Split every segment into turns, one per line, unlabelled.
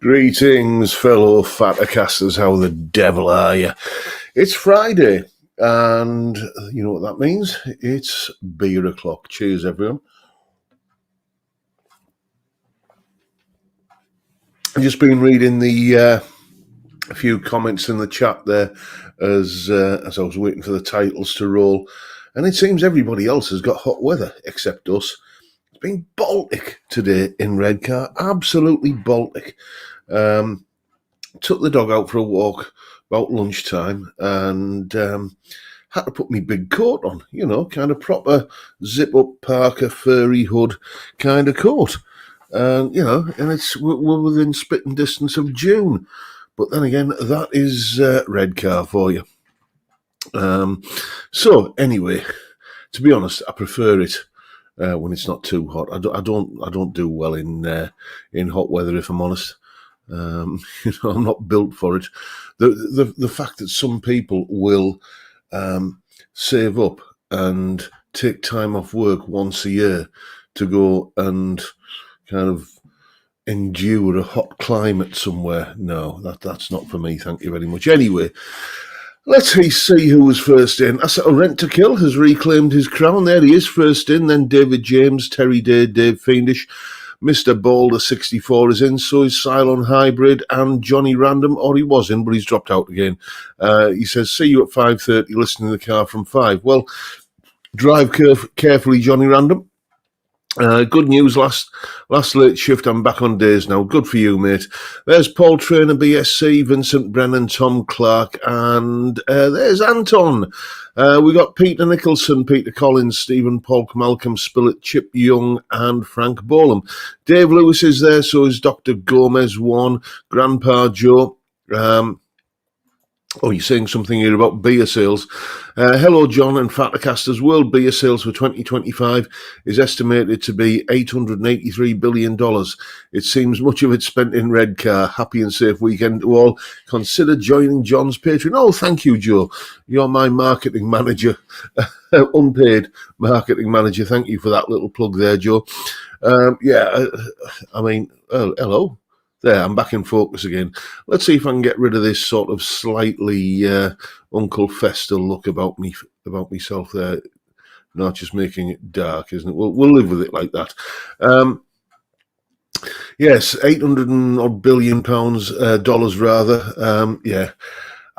Greetings, fellow Fattercasters. How the devil are you? It's Friday, and you know what that means? It's beer o'clock. Cheers, everyone. I've just been reading a few comments in the chat there as I was waiting for the titles to roll, and it seems everybody else has got hot weather except us. It's been Baltic today in Redcar, absolutely Baltic. Took the dog out for a walk about lunchtime and had to put my big coat on, kind of proper zip-up parka, furry hood kind of coat. And we're within spitting distance of June. But then again, that is Redcar for you. So anyway, to be honest, I prefer it when it's not too hot. I don't do well in hot weather, if I'm honest. I'm not built for it. The fact that some people will save up and take time off work once a year to go and kind of endure a hot climate somewhere, no, that's not for me. Thank you very much. Anyway, let's see who was first in. Rent to Kill has reclaimed his crown. There he is, first in. Then David James, Terry Day, Dave Fiendish. Mr. Boulder 64 is in, so is Cylon Hybrid and Johnny Random, or he was in, but he's dropped out again. He says, see you at 5:30, listening in the car from 5. Well, drive carefully, Johnny Random. Good news, last late shift, I'm back on days now. Good for you, mate. There's Paul Trainer, BSC, Vincent Brennan, Tom Clark, and there's Anton. We got Peter Nicholson, Peter Collins, Stephen Polk, Malcolm Spillett, Chip Young, and Frank Bolam. Dave Lewis is there, so is Dr. Gomez 1, Grandpa Joe. You're saying something here about beer sales. Hello, John and Fattercasters. World beer sales for 2025 is estimated to be $883 billion. It seems much of it spent in Redcar. Happy and safe weekend to all. Consider joining John's Patreon. Oh, thank you, Joe. You're my marketing manager, unpaid marketing manager. Thank you for that little plug there, Joe. Hello. There, I'm back in focus again. Let's see if I can get rid of this sort of slightly Uncle Fester look about myself there. Not just making it dark, isn't it? We'll live with it like that. Yes, 800 odd billion dollars rather. Yeah.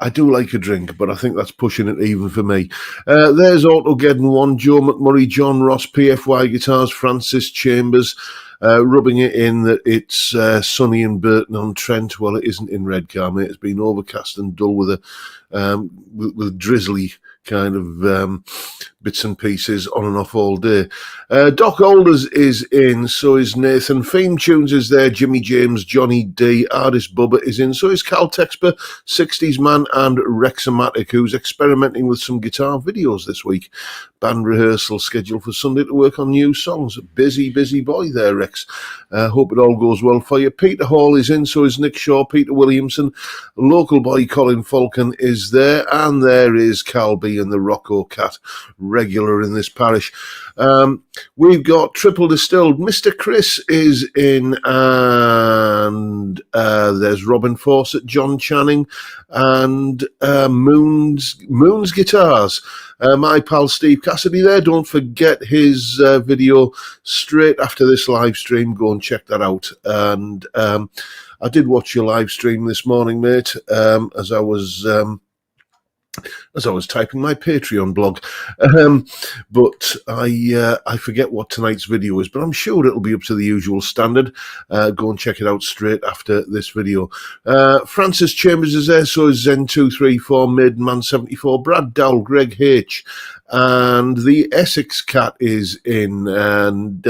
I do like a drink, but I think that's pushing it even for me. There's Autogeddon 1, Joe McMurray, John Ross, PFY Guitars, Francis Chambers, rubbing it in that it's sunny in Burton-on-Trent. Well, it isn't in Redcar, mate. It's been overcast and dull with drizzly kind of bits and pieces on and off all day. Doc Alders is in, so is Nathan. Theme Tunes is there, Jimmy James, Johnny D, Artist Bubba is in, so is Cal Texper, 60s Man, and Rexomatic, who's experimenting with some guitar videos this week. Band rehearsal scheduled for Sunday to work on new songs. Busy boy there, Rex. Hope it all goes well for you. Peter Hall is in, so is Nick Shaw, Peter Williamson. Local boy Colin Falcon is there, and there is Cal B and the Rocco Cat, regular in this parish. We've got Triple Distilled. Mr. Chris is in, and there's Robin Fawcett, John Channing, and Moon's Guitars. My pal Steve Cassidy there. Don't forget his video straight after this live stream. Go and check that out. And I did watch your live stream this morning, mate, as I was typing my Patreon blog. But I forget what tonight's video is, but I'm sure it'll be up to the usual standard. Go and check it out straight after this video. Francis Chambers is there, so is Zen234, Maidenman74, Brad Dowell, Greg H, and the Essex Cat is in, and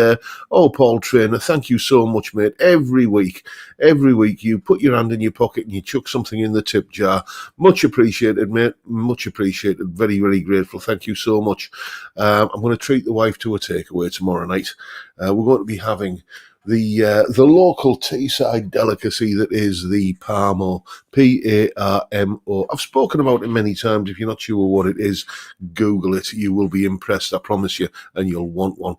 Paul Trainer, thank you so much, mate. Every week you put your hand in your pocket and you chuck something in the tip jar. Much appreciated, mate. Much appreciated. Very, very grateful. Thank you so much. I'm going to treat the wife to a takeaway tomorrow night. We're going to be having the local Teesside delicacy that is the Parmo, Parmo. I've spoken about it many times. If you're not sure what it is, Google it. You will be impressed, I promise you, and you'll want one.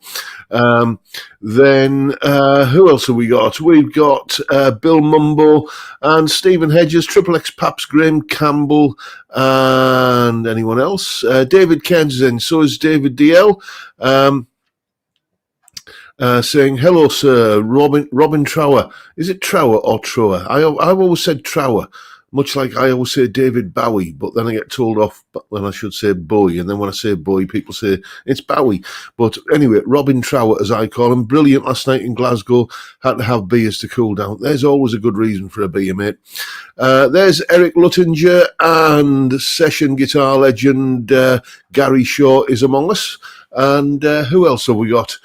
Then who else have we got? We've got Bill Mumbo and Stephen Hedges, Triple X Paps, Graham Campbell, and anyone else? David Cairns is in. So is David DL. Saying, hello, sir, Robin Trower. Is it Trower or Trower? I've always said Trower, much like I always say David Bowie, but then I get told off when I should say Bowie, and then when I say Bowie, people say it's Bowie. But anyway, Robin Trower, as I call him, brilliant last night in Glasgow, had to have beers to cool down. There's always a good reason for a beer, mate. There's Eric Luttinger, and session guitar legend Gary Shaw is among us. And who else have we got?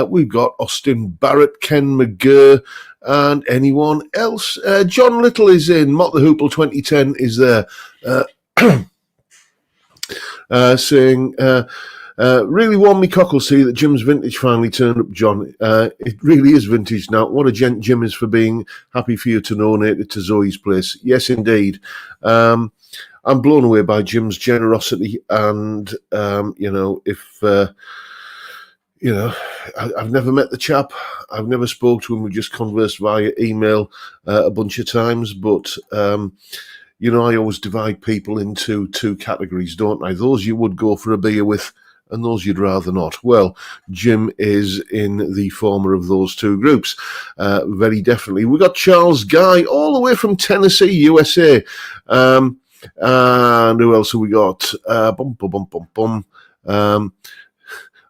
We've got Austin Barrett, Ken McGurr, and anyone else. John Little is in. Mott the Hoople 2010 is there. Saying, really warmed me cockles see that Jim's vintage finally turned up, John. It really is vintage now. What a gent Jim is for being happy for you to donate it to Zoe's place. Yes, indeed. I'm blown away by Jim's generosity, and, if... I've never met the chap. I've never spoke to him. We just conversed via email a bunch of times. But, I always divide people into two categories, don't I? Those you would go for a beer with and those you'd rather not. Well, Jim is in the former of those two groups, very definitely. We got Charles Guy all the way from Tennessee, USA. And who else have we got?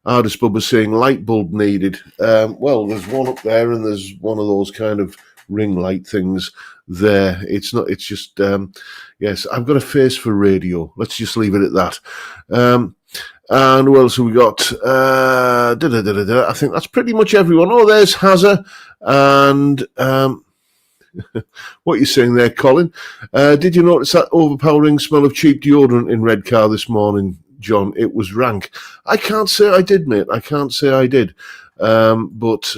Artist Bubba saying light bulb needed. Well, there's one up there, and there's one of those kind of ring light things there. It's not. It's just. Yes, I've got a face for radio. Let's just leave it at that. And who else have we got? I think that's pretty much everyone. Oh, there's Hazza, and what are you saying there, Colin? Did you notice that overpowering smell of cheap deodorant in Redcar this morning, John? It was rank. I can't say I did, mate. I can't say I did. But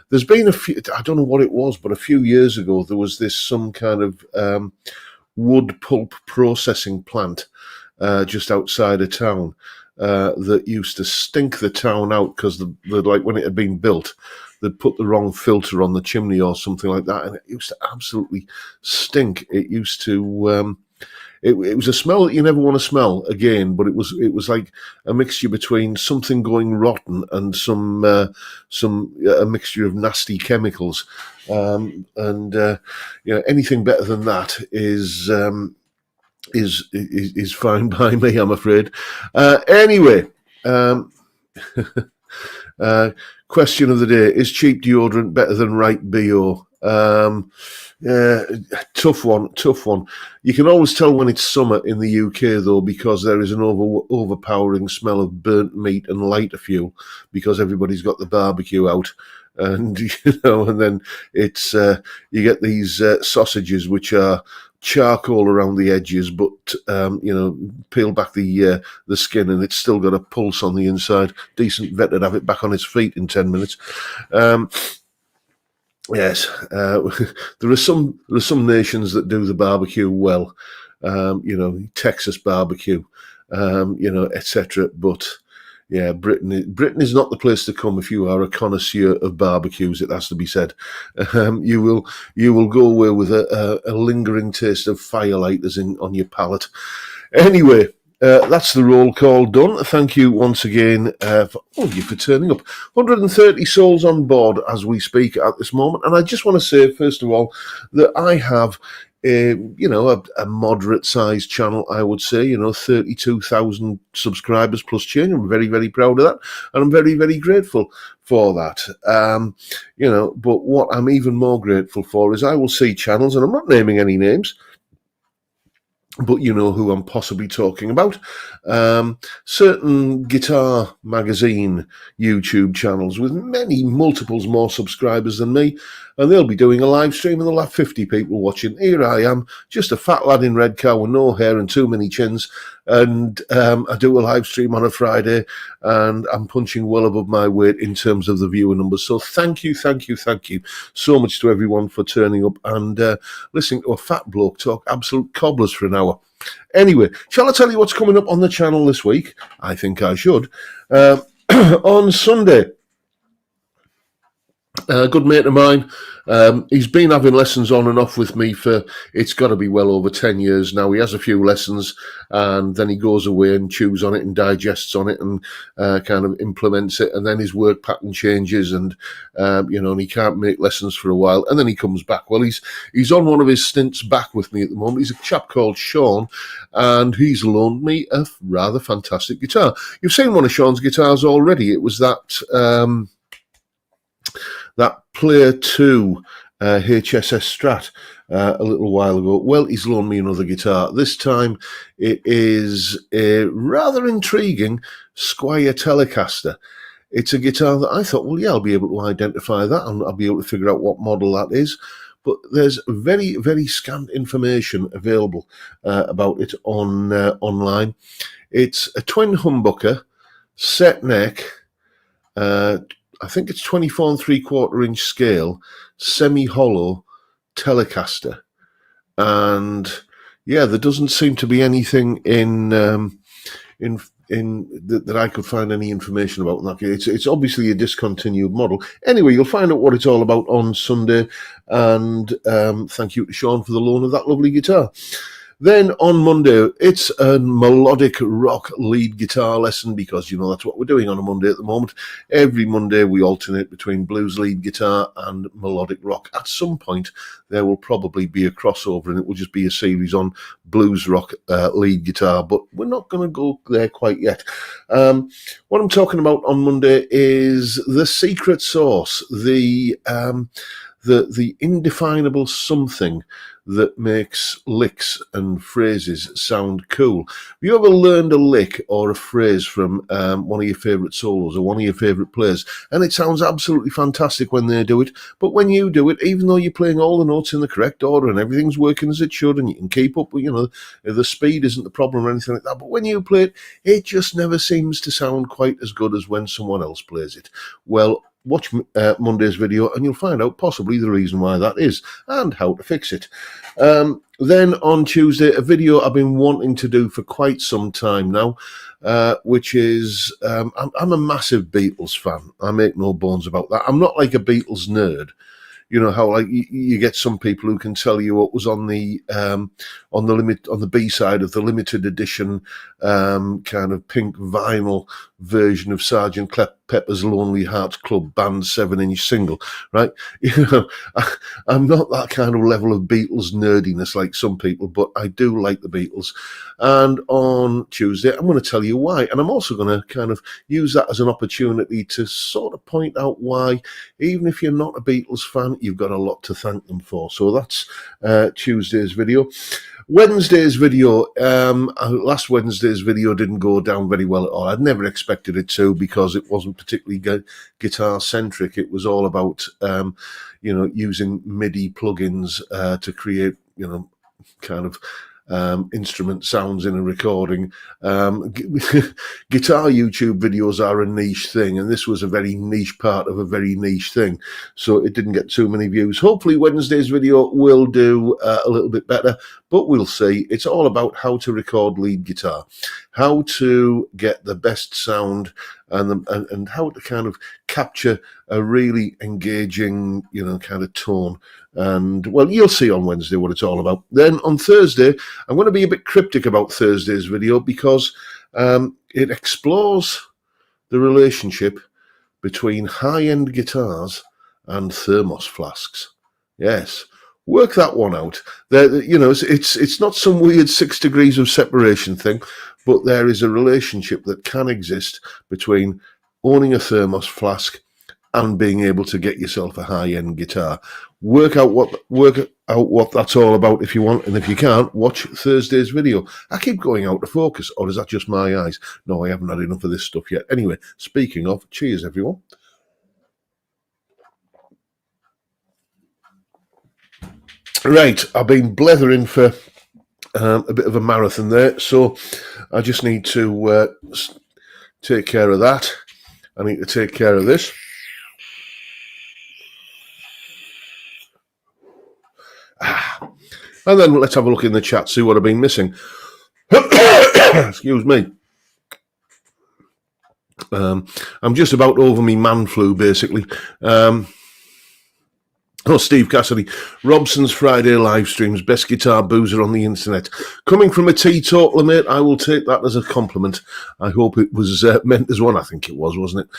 there's been a few, I don't know what it was, but a few years ago, there was some kind of wood pulp processing plant just outside of town that used to stink the town out because like when it had been built, they'd put the wrong filter on the chimney or something like that, and it used to absolutely stink. It used to... It was a smell that you never want to smell again, but it was like a mixture between something going rotten and a mixture of nasty chemicals, and anything better than that is fine by me, I'm afraid. Anyway, question of the day: is cheap deodorant better than right BO? Tough one. You can always tell when it's summer in the UK, though, because there is an overpowering smell of burnt meat and lighter fuel because everybody's got the barbecue out. And, and then it's, you get these sausages which are charcoal around the edges, but, peel back the skin and it's still got a pulse on the inside. Decent vet would have it back on its feet in 10 minutes. Yes, there are some nations that do the barbecue well, Texas barbecue, etc. But yeah, Britain is not the place to come if you are a connoisseur of barbecues. It has to be said. You will go away with a lingering taste of firelight as in on your palate. Anyway. That's the roll call done. Thank you once again for turning up. 130 souls on board as we speak at this moment. And I just want to say, first of all, that I have a moderate-sized channel, I would say, 32,000 subscribers plus change. I'm very, very proud of that. And I'm very, very grateful for that. But what I'm even more grateful for is I will see channels, and I'm not naming any names, but you know who I'm possibly talking about. Certain guitar magazine YouTube channels with multiples more subscribers than me, and they'll be doing a live stream and they'll have 50 people watching. Here I am, just a fat lad in Redcar with no hair and too many chins, and I do a live stream on a Friday, and I'm punching well above my weight in terms of the viewer numbers. So thank you so much to everyone for turning up and listening to a fat bloke talk absolute cobblers for an hour. Anyway, shall I tell you what's coming up on the channel this week? I think I should. On Sunday, a good mate of mine, he's been having lessons on and off with me for, it's got to be well over 10 years now. He has a few lessons and then he goes away and chews on it and digests on it and kind of implements it, and then his work pattern changes and, and he can't make lessons for a while, and then he comes back. Well, he's on one of his stints back with me at the moment. He's a chap called Sean, and he's loaned me a rather fantastic guitar. You've seen one of Sean's guitars already. It was that Player 2 HSS Strat a little while ago. Well, he's loaned me another guitar. This time it is a rather intriguing Squier Telecaster. It's a guitar that I thought, well, yeah, I'll be able to identify that and I'll be able to figure out what model that is. But there's very, very scant information available about it online. It's a twin humbucker, set neck, I think it's 24 3/4 inch scale, semi-hollow Telecaster, and yeah, there doesn't seem to be anything in that I could find any information about that. It's obviously a discontinued model. Anyway, you'll find out what it's all about on Sunday, and thank you to Sean for the loan of that lovely guitar. Then on Monday, it's a melodic rock lead guitar lesson, because, that's what we're doing on a Monday at the moment. Every Monday we alternate between blues lead guitar and melodic rock. At some point, there will probably be a crossover and it will just be a series on blues rock lead guitar, but we're not going to go there quite yet. What I'm talking about on Monday is the secret sauce, the indefinable something that makes licks and phrases sound cool. Have you ever learned a lick or a phrase from one of your favourite solos or one of your favourite players, and it sounds absolutely fantastic when they do it, but when you do it, even though you're playing all the notes in the correct order and everything's working as it should and you can keep up with, the speed isn't the problem or anything like that, but when you play it, it just never seems to sound quite as good as when someone else plays it. Well, watch Monday's video and you'll find out possibly the reason why that is and how to fix it. Then on Tuesday, a video I've been wanting to do for quite some time now, which is, I'm a massive Beatles fan. I make no bones about that. I'm not like a Beatles nerd. You know how like you get some people who can tell you what was on the B side of the limited edition kind of pink vinyl version of Sgt. Pepper's Lonely Hearts Club Band 7-inch single, right? I'm not that kind of level of Beatles nerdiness like some people, but I do like the Beatles. And on Tuesday, I'm going to tell you why. And I'm also going to kind of use that as an opportunity to sort of point out why, even if you're not a Beatles fan, you've got a lot to thank them for. So that's Tuesday's video. Wednesday's video, last Wednesday's video didn't go down very well at all. I'd never expected it to, because it wasn't particularly guitar-centric. It was all about, using MIDI plugins to create, kind of instrument sounds in a recording. Guitar YouTube videos are a niche thing, and this was a very niche part of a very niche thing, so it didn't get too many views. Hopefully Wednesday's video will do a little bit better, but we'll see. It's all about how to record lead guitar, how to get the best sound, and how to kind of capture a really engaging, kind of tone. And, well, you'll see on Wednesday what it's all about. Then on Thursday, I'm going to be a bit cryptic about Thursday's video, because it explores the relationship between high-end guitars and thermos flasks. Yes, work that one out. It's not some weird 6 degrees of separation thing, but there is a relationship that can exist between owning a thermos flask and being able to get yourself a high-end guitar. Work out what that's all about if you want, and if you can't, watch Thursday's video. I keep going out of focus, or is that just my eyes? No, I haven't had enough of this stuff yet. Anyway, speaking of, cheers, everyone. Right, I've been blethering for a bit of a marathon there, so I just need to take care of that. I need to take care of this. And then let's have a look in the chat, see what I've been missing. Excuse me. I'm just about over me man flu, basically. Steve Cassidy. Robson's Friday live streams, best guitar boozer on the internet. Coming from a teetotaler, mate, I will take that as a compliment. I hope it was meant as one. I think it was, wasn't it?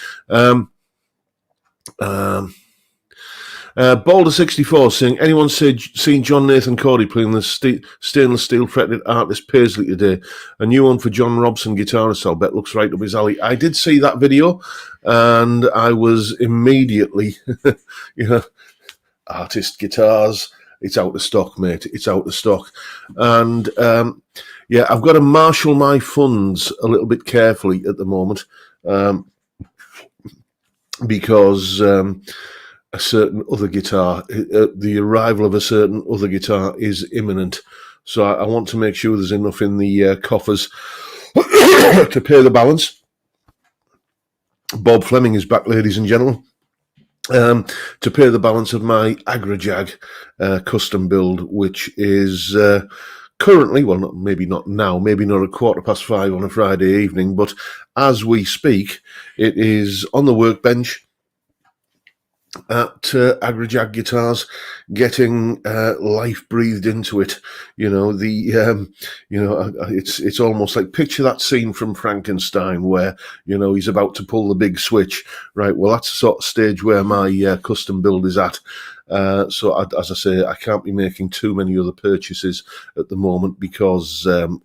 Boulder64 saying, anyone seen John Nathan Cordy playing the stainless steel fretted artist Paisley today? A new one for John Robson guitarist, I'll bet, looks right up his alley. I did see that video, and I was immediately, artist guitars, it's out of stock, mate. It's out of stock. And, I've got to marshal my funds a little bit carefully at the moment, because a certain other guitar, the arrival of a certain other guitar is imminent. So I want to make sure there's enough in the coffers to pay the balance. Bob Fleming is back, ladies and gentlemen. To pay the balance of my Agrajag custom build, which is currently, well, maybe not now, maybe not at 5:15 on a Friday evening, but as we speak, it is on the workbench at Agrajag Guitars, getting life breathed into it. It's almost like, picture that scene from Frankenstein where he's about to pull the big switch, right? Well, that's the sort of stage where my custom build is at. So as I say, I can't be making too many other purchases at the moment because, that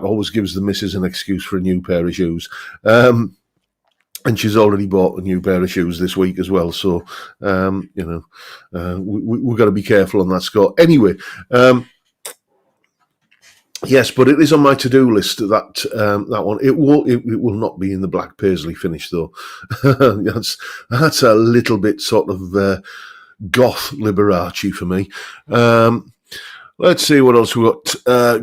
always gives the missus an excuse for a new pair of shoes. And she's already bought a new pair of shoes this week as well. So, we've got to be careful on that score. Anyway, yes, but it is on my to-do list, that one. It will not be in the black Paisley finish, though. That's a little bit sort of goth Liberace for me. Let's see what else we've got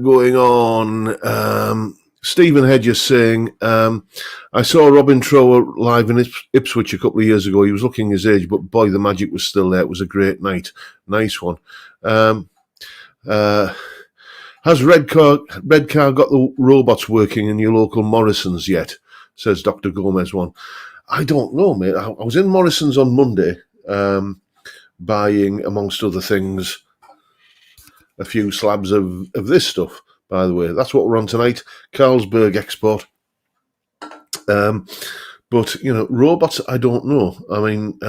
going on. Stephen Hedges saying, I saw Robin Trower live in Ipswich a couple of years ago. He was looking his age, but boy, the magic was still there. It was a great night. Nice one. Has Redcar got the robots working in your local Morrison's yet? Says Dr. Gomez one. I don't know, mate. I was in Morrison's on Monday, buying, amongst other things, a few slabs of this stuff. By the way, that's what we're on tonight. Carlsberg export. But robots, I don't know. I mean,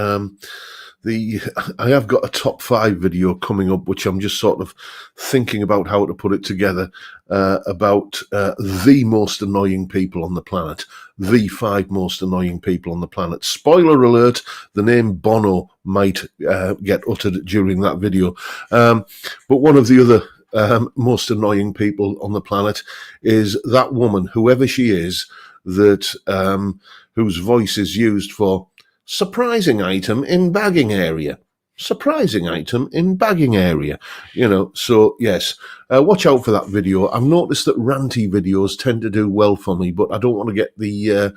I have got a top 5 video coming up, which I'm just sort of thinking about how to put it together, about the most annoying people on the planet, the 5 most annoying people on the planet. Spoiler alert, the name Bono might get uttered during that video. But one of the other most annoying people on the planet is that woman, whoever she is, that whose voice is used for surprising item in bagging area. Surprising item in bagging area. So yes, watch out for that video. I've noticed that ranty videos tend to do well for me, but I don't want to get the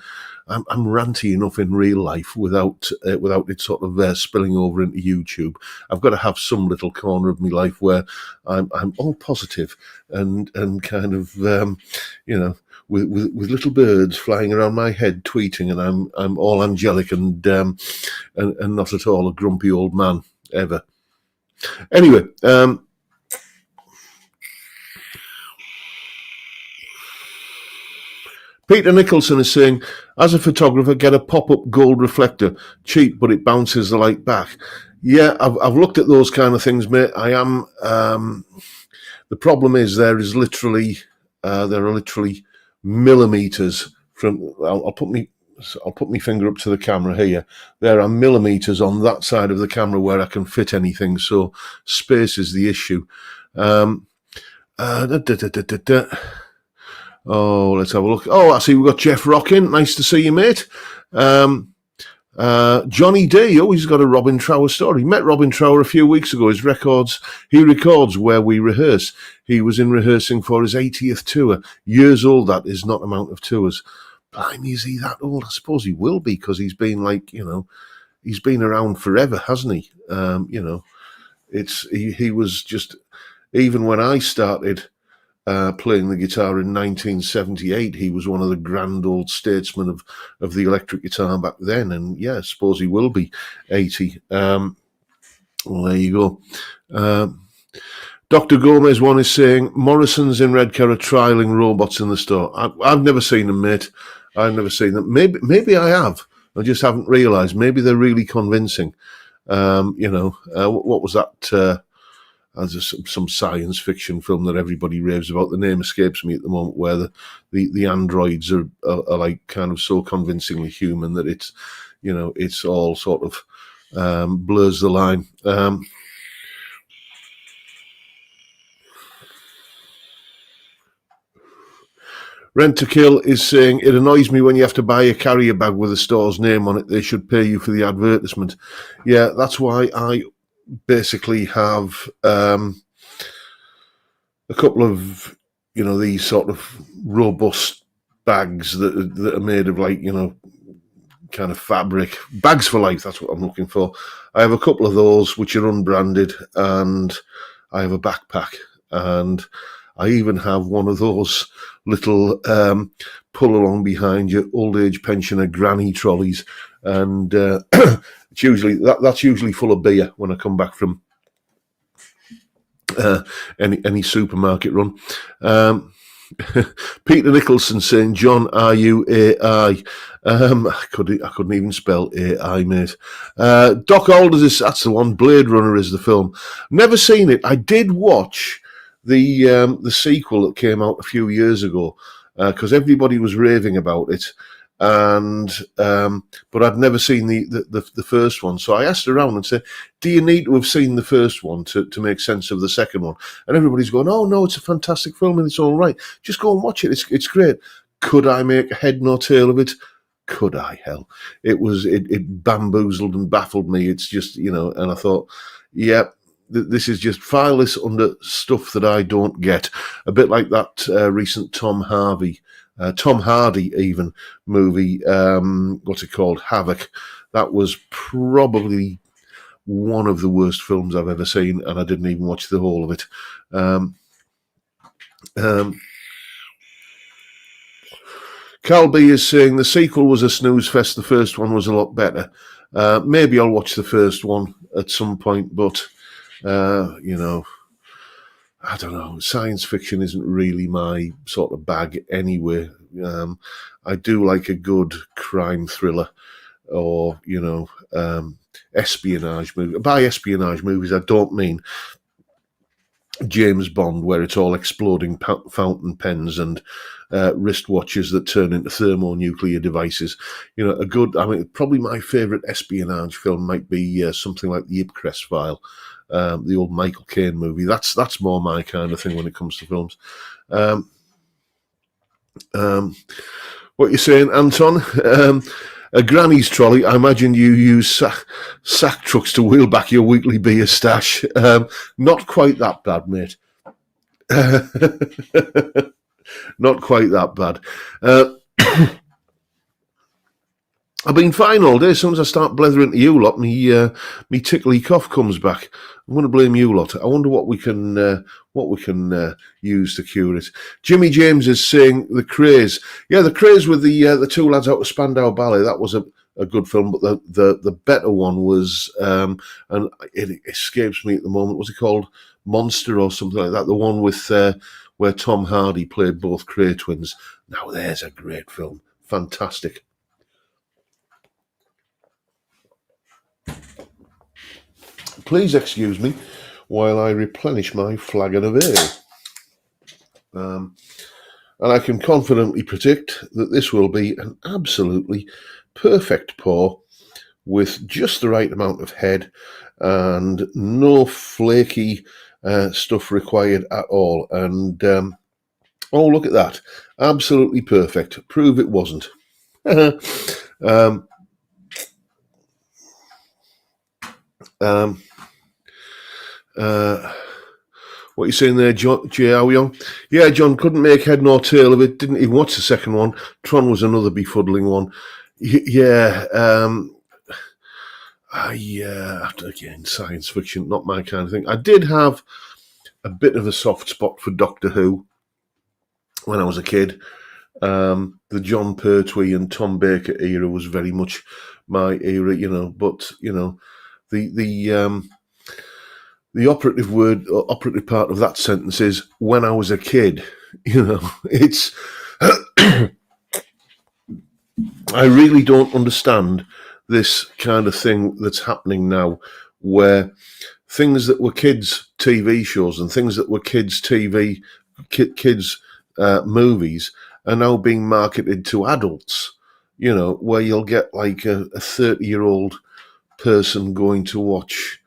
I'm ranty enough in real life without it sort of spilling over into YouTube. I've got to have some little corner of my life where I'm all positive and kind of with little birds flying around my head tweeting, and I'm all angelic and not at all a grumpy old man ever. Anyway. Peter Nicholson is saying, as a photographer, get a pop-up gold reflector. Cheap, but it bounces the light back. Yeah, I've looked at those kind of things, mate. I am. The problem is there are literally millimeters from. I'll put my finger up to the camera here. There are millimeters on that side of the camera where I can fit anything. So space is the issue. Oh, let's have a look. Oh, I see we've got Jeff Rockin. Nice to see you, mate. Johnny D, he's got a Robin Trower story. Met Robin Trower a few weeks ago. He records where we rehearse. He was in rehearsing for his 80th tour. Years old, that is, not amount of tours. Blimey, is he that old? I suppose he will be, because he's been he's been around forever, hasn't he? He was just, even when I started playing the guitar in 1978, he was one of the grand old statesmen of the electric guitar back then, and I suppose he will be 80. Well, there you go. Dr. Gomez one is saying, Morrison's in Redcar are trialling robots in the store. I've never seen them, mate. I've never seen them. Maybe I have. I just haven't realised. Maybe they're really convincing. What was that? Some science fiction film that everybody raves about. The name escapes me at the moment, where the androids are like kind of so convincingly human that it's all sort of blurs the line. Rent to Kill is saying, it annoys me when you have to buy a carrier bag with a store's name on it. They should pay you for the advertisement. Yeah, that's why I basically have a couple of these sort of robust bags that are made of kind of fabric. Bags for life, that's what I'm looking for. I have a couple of those which are unbranded, and I have a backpack, and I even have one of those little pull along behind your old age pensioner granny trolleys, and it's usually that's usually full of beer when I come back from any supermarket run. Peter Nicholson saying, John, are you AI? I couldn't even spell AI, mate. Doc Alders, that's the one. Blade Runner is the film. Never seen it. I did watch the sequel that came out a few years ago, because everybody was raving about it, and but I'd never seen the first one. So I asked around and said, do you need to have seen the first one to make sense of the second one? And everybody's going, oh no, it's a fantastic film and it's all right. Just go and watch it. It's great. Could I make head nor tail of it? Could I? Hell, it bamboozled and baffled me. It's just, and I thought, yeah, this is just file this under stuff that I don't get. A bit like that recent Tom Hardy even movie, what's it called? Havoc. That was probably one of the worst films I've ever seen, and I didn't even watch the whole of it. Cal B is saying the sequel was a snooze fest. The first one was a lot better. Maybe I'll watch the first one at some point, but I don't know. Science fiction isn't really my sort of bag anyway. I do like a good crime thriller or, espionage movie. By espionage movies, I don't mean James Bond, where it's all exploding fountain pens and wristwatches that turn into thermonuclear devices. Probably my favourite espionage film might be something like The Ipcress File. The old Michael Caine movie. That's more my kind of thing when it comes to films. What you're saying, Anton? A granny's trolley. I imagine you use sack trucks to wheel back your weekly beer stash. Not quite that bad, mate. Not quite that bad. I've been fine all day. As soon as I start blethering to you lot, me tickly cough comes back. I'm going to blame you lot. I wonder what we can use to cure it. Jimmy James is saying The Craze. Yeah, The Craze with the two lads out of Spandau Ballet. That was a good film, but the better one was, and it escapes me at the moment. Was it called Monster or something like that? The one with where Tom Hardy played both Cray twins. Now there's a great film. Fantastic. Please excuse me while I replenish my flagon of ale. And I can confidently predict that this will be an absolutely perfect pour with just the right amount of head and no flaky stuff required at all. And, oh, look at that. Absolutely perfect. Prove it wasn't. Um, uh, what are you saying there, Jay? How young? Yeah, John, couldn't make head nor tail of it. Didn't even watch the second one. Tron was another befuddling one. Yeah. Again, science fiction, not my kind of thing. I did have a bit of a soft spot for Doctor Who when I was a kid. The John Pertwee and Tom Baker era was very much my era, but the operative part of that sentence is when I was a kid. It's I really don't understand this kind of thing that's happening now, where things that were kids' TV shows and things that were kids' movies are now being marketed to adults. Where you'll get like a 30-year-old person going to watch,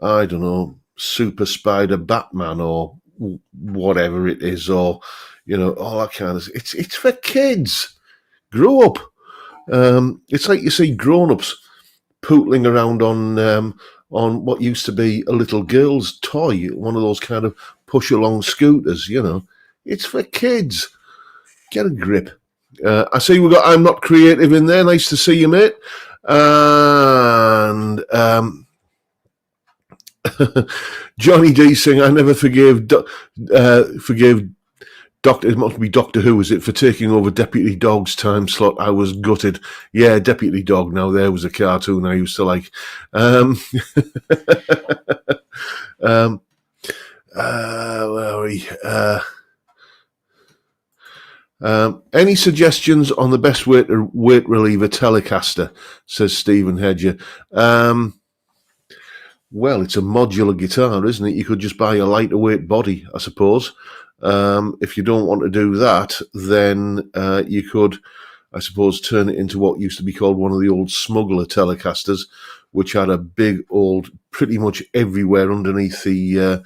I don't know, Super Spider Batman or whatever it is, or all that kind of. It's for kids. Grow up. It's like you see grown-ups pootling around on what used to be a little girl's toy, one of those kind of push-along scooters. It's for kids. Get a grip. I see we got I'm Not Creative in there. Nice to see you, mate. And Johnny D saying, I never forgave Doctor, it must be Doctor Who, is it, for taking over Deputy Dog's time slot? I was gutted. Yeah, Deputy Dog. Now there was a cartoon I used to like. Where are we? Any suggestions on the best weight reliever Telecaster? Says Stephen Hedger. Well, it's a modular guitar, isn't it? You could just buy a lighter weight body, I suppose. If you don't want to do that, then you could, I suppose, turn it into what used to be called one of the old smuggler Telecasters, which had a big old, pretty much everywhere underneath the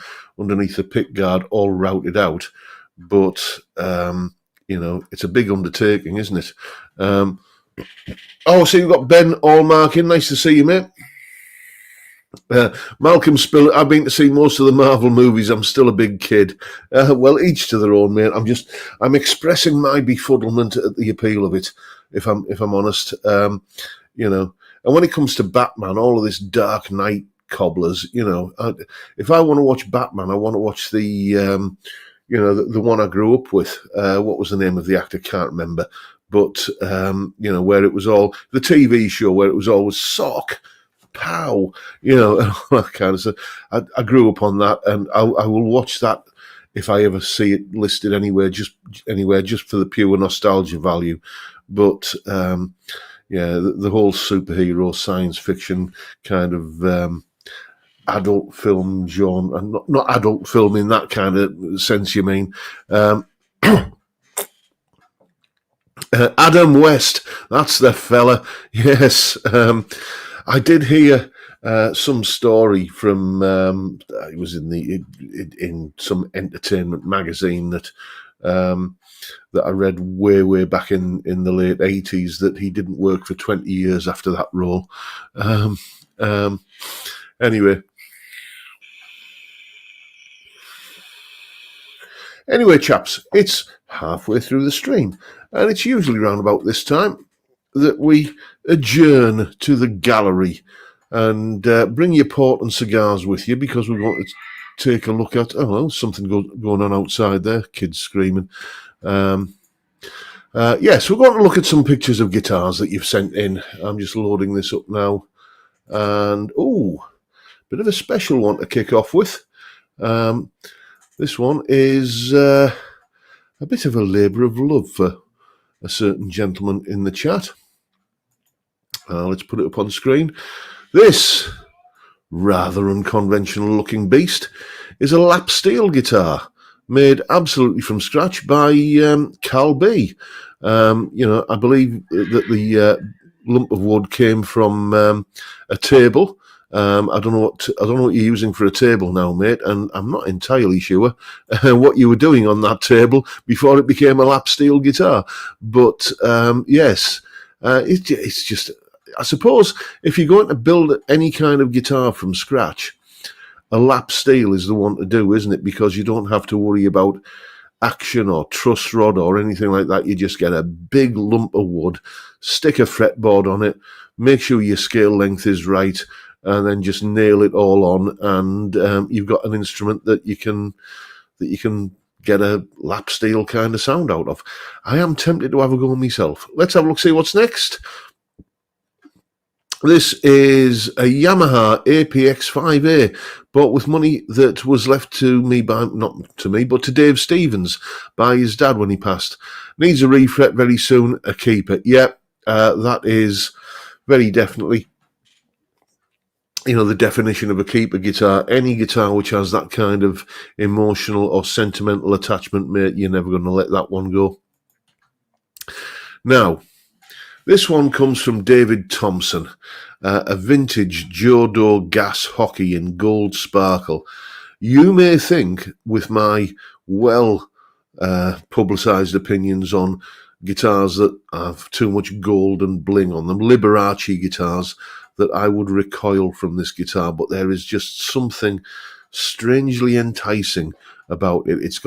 pick guard, all routed out. But it's a big undertaking, isn't it? So you've got Ben Allmark in. Nice to see you, mate. Malcolm Spiller, I've been to see most of the Marvel movies. I'm still a big kid. Well, each to their own, mate. I'm expressing my befuddlement at the appeal of it, if I'm honest. And when it comes to Batman, all of this Dark Knight cobblers, if I want to watch Batman, I want to watch the one I grew up with. What was the name of the actor? Can't remember. But where it was all the TV show, where it was always sock. Pow, and all that kind of stuff. I grew up on that, and I will watch that if I ever see it listed anywhere, just for the pure nostalgia value. But the whole superhero science fiction kind of adult film genre, and not adult film in that kind of sense. You mean? Adam West, that's the fella. Yes. I did hear some story from it was in some entertainment magazine that I read way back in the late 80s, that he didn't work for 20 years after that role. Anyway, chaps, it's halfway through the stream, and it's usually around about this time that we adjourn to the gallery, and bring your port and cigars with you, because we're going to take a look at something going on outside there, kids screaming. Yes, we're going to look at some pictures of guitars that you've sent in. I'm just loading this up now, and bit of a special one to kick off with. This one is a bit of a labour of love for a certain gentleman in the chat. Let's put it up on screen. This rather unconventional looking beast is a lap steel guitar made absolutely from scratch by Cal B. I believe that the lump of wood came from a table. I don't know what you're using for a table now, mate, and I'm not entirely sure what you were doing on that table before it became a lap steel guitar. But yes, it's just I suppose if you're going to build any kind of guitar from scratch, a lap steel is the one to do, isn't it? Because you don't have to worry about action or truss rod or anything like that. You just get a big lump of wood, stick a fretboard on it, make sure your scale length is right, and then just nail it all on, and you've got an instrument that you can get a lap steel kind of sound out of. I am tempted to have a go myself. Let's have a look, see what's next. This is a Yamaha APX 5A, bought with money that was left to me by, not to me, but to Dave Stevens by his dad when he passed. Needs a refret very soon, a keeper. Yeah, that is very definitely, the definition of a keeper guitar. Any guitar which has that kind of emotional or sentimental attachment, mate, you're never going to let that one go. Now, this one comes from David Thompson, a vintage Jodo gas hockey in gold sparkle. You may think, with my well-publicised opinions on guitars that have too much gold and bling on them, Liberace guitars, that I would recoil from this guitar, but there is just something strangely enticing about it. It's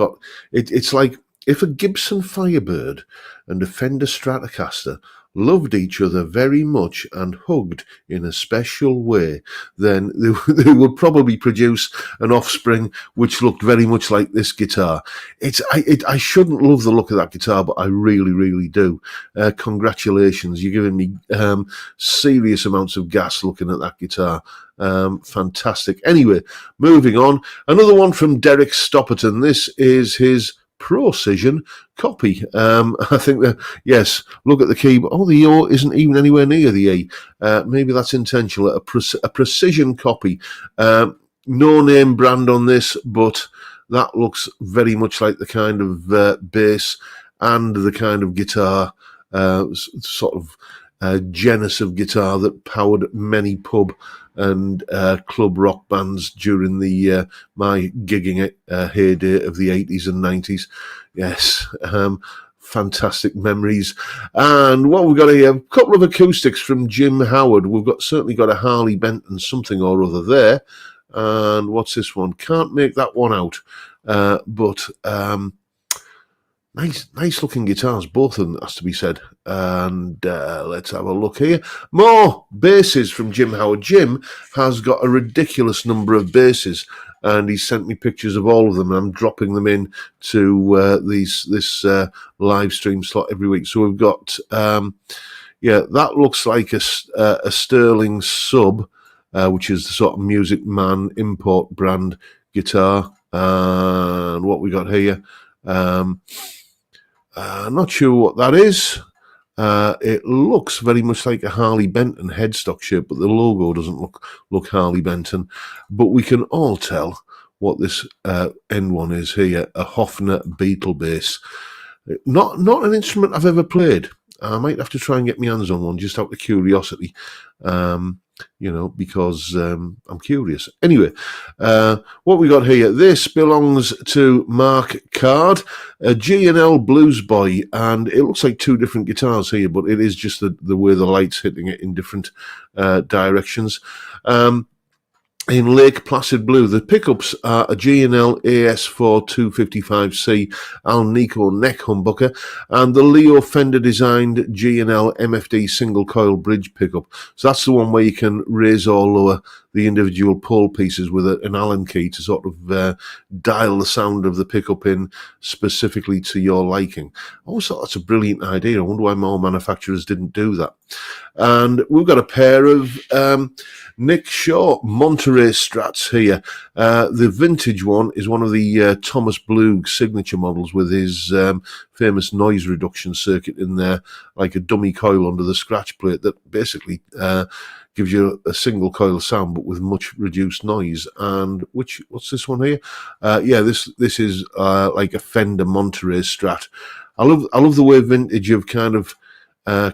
like if a Gibson Firebird and a Fender Stratocaster loved each other very much and hugged in a special way, then they would probably produce an offspring which looked very much like this guitar. I shouldn't love the look of that guitar, but I really, really do. Congratulations, you're giving me serious amounts of gas looking at that guitar. Fantastic. Anyway, moving on. Another one from Derek Stopperton. This is his Precision copy. I think that, yes, look at the keyboard. Oh, the O isn't even anywhere near the E. Maybe that's intentional. A Precision copy. No name brand on this, but that looks very much like the kind of bass and the kind of guitar, sort of genus of guitar that powered many pub and club rock bands during the my gigging heyday of the 80s and 90s. Yes, fantastic memories. And what we've got here, a couple of acoustics from Jim Howard. We've certainly got a Harley Benton something or other there. And what's this one? Can't make that one out. But nice looking guitars, both of them, has to be said. And let's have a look here. More basses from Jim Howard. Jim has got a ridiculous number of basses, and he sent me pictures of all of them, and I'm dropping them in to this live stream slot every week. So we've got, that looks like a Sterling Sub, which is the sort of Music Man import brand guitar. And what we got here, not sure what that is. It looks very much like a Harley Benton headstock shape, but the logo doesn't look Harley Benton. But we can all tell what this end one is here, a Hofner Beetle bass. Not an instrument I've ever played. I might have to try and get my hands on one just out of curiosity. Because I'm curious. Anyway, what we got here, this belongs to Mark Card, a G&L Blues Boy, and it looks like two different guitars here, but it is just the way the light's hitting it in different directions. In Lake Placid Blue, the pickups are a G&L AS4 255C Alnico neck humbucker and the Leo Fender designed G&L MFD single coil bridge pickup. So that's the one where you can raise or lower the individual pole pieces with an Allen key to sort of dial the sound of the pickup in specifically to your liking. I always thought that's a brilliant idea. I wonder why more manufacturers didn't do that. And we've got a pair of Nick Shaw Monterey Strats here. The vintage one is one of the Thomas Blug signature models with his famous noise reduction circuit in there, like a dummy coil under the scratch plate that basically gives you a single coil sound but with much reduced noise. And what's this one here? This is like a Fender Monterey Strat. I love the way vintage have kind of